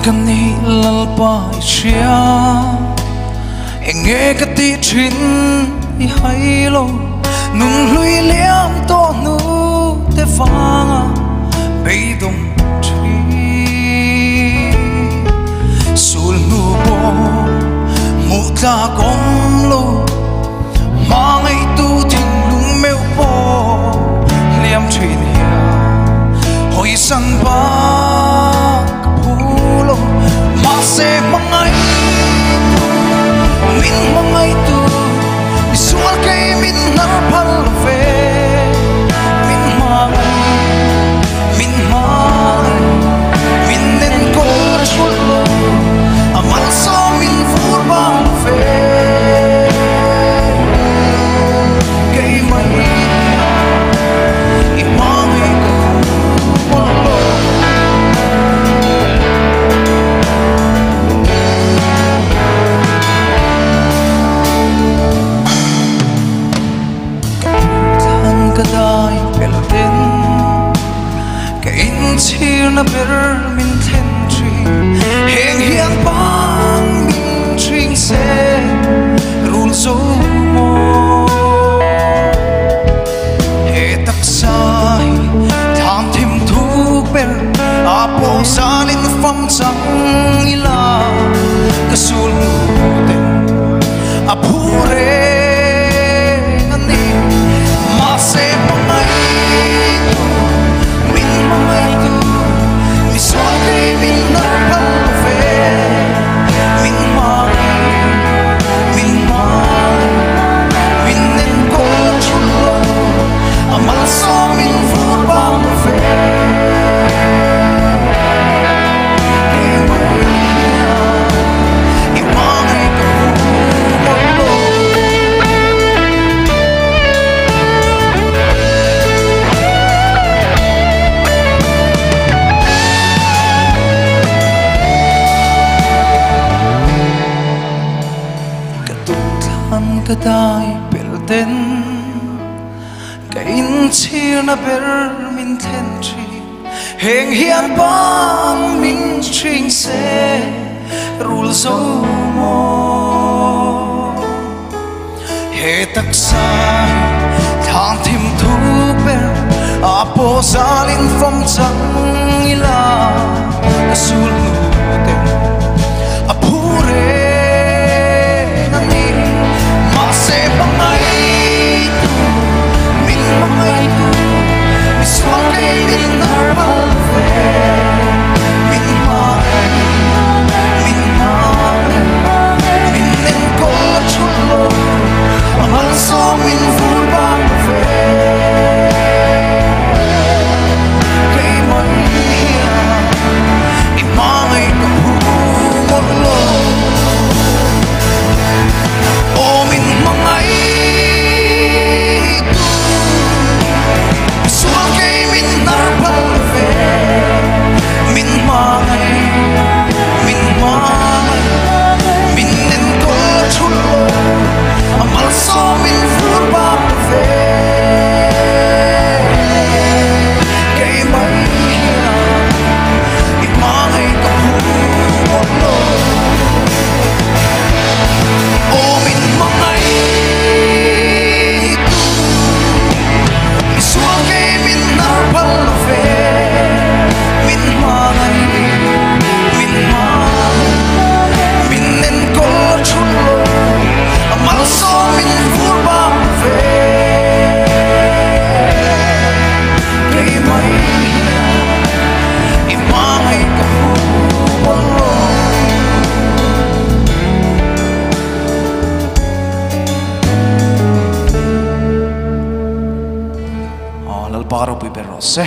Kan ni lalpai chia nghe cái tí chín đi hay lo nung lui liam to nu te vang bay đông chi sul nu bo mu ta kom lo ma ngay tu thình lung mèo bo liam chuyện hia hồi sang ba se mangai tu sual kai min nar phal ve min nen ko chul lo amal so min fur bang ve kai mai i mangai ko lo kadai pelten ka in chir na ber min then tri heng hiang bang min tring se rul zo mo he tak sai tham thêm thu ber apo salin fam chang ila ka sul ten apure se mangai tu mi so ke min na phal ve min nen ko chul lo amal so min fur bang ve kadai pelten ka in chir na ber min then tri heng hian bang min tring se rul zo mo he tak sai thang thim thu ber apo salin phong chang ila sul nu ten apure se mangai tu mi swal ke min nar phal ve min nen ko chul lo amal so min fur bang ve kai mon hia i mangai ko hu lo o min mangai tu sual kai min nar phal ve min nen ko chul lo amal so min fur bang ve kai mai i mangai ko hu lo o min mangai tu mi sual ke min nar phal ve min nen ko chul lo amal so min fur bang ve kai mai i mangai ko lo paro pi perro se